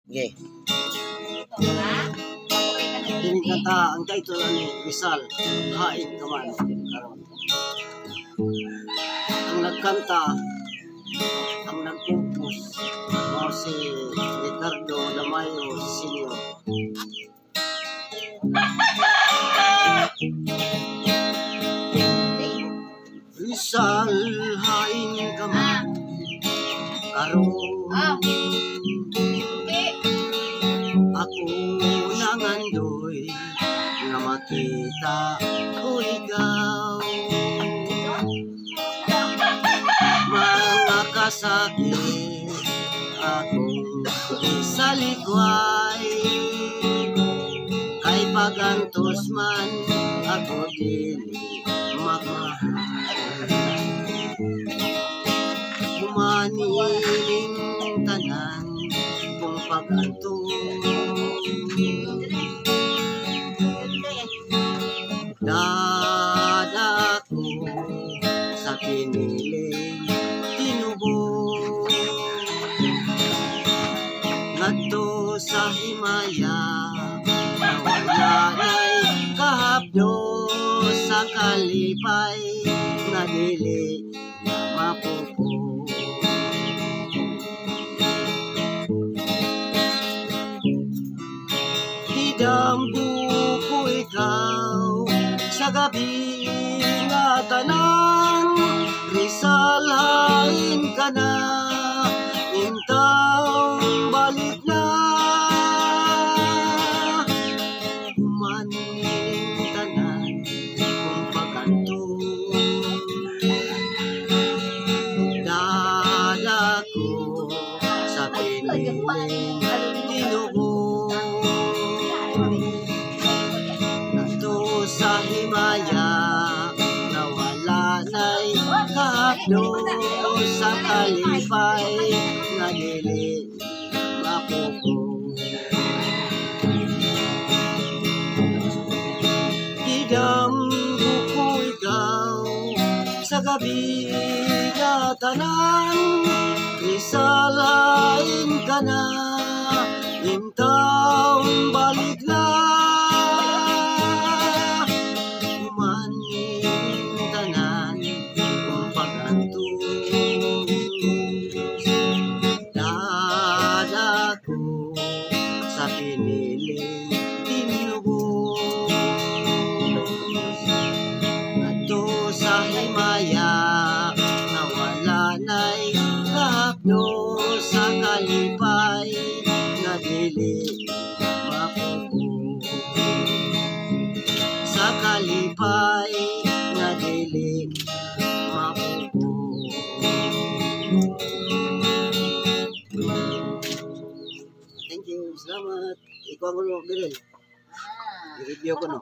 Okay. Kini kanta ang title ni Rizal, Hain Ka Man karon. Ang nagkanta, ang nagpumpos, mo si Ricardo Damayo Sr. Rizal, hain ka man karon. Ako nangandoy nga makita ko ikaw. Mga kasakit akong isalikway, kay pagantos man ako dili magmahal. Humanining tanan kung pagantos, dadako sa piniling tinubog, ngadto sa himaya nawalanay kahapdo sa kalipay nga dili na mapupog. Hidambu ko ikaw sa gabi nga tanan, Rizal, hain ka na, intang balik na. Humaning tanan kung pagantos, dadako sa piniling tinubog, ngadto sa himaya nawalanay kahapdo sa kalipay nga dili mapupog. Hidambu ko ikaw sa gabi nga tanan, Rizal, hain ka na, intang balik na. Humaning tanan kung pagantos, dadako sa piniling tinubog, ngadto sa himaya nawalanay kahapdo sa kalipay nga dili mapupog. Sa kalipay nga dili mapupog. Thank you, salamat. Ikaw ang ulo, Birel. I-review ko, no?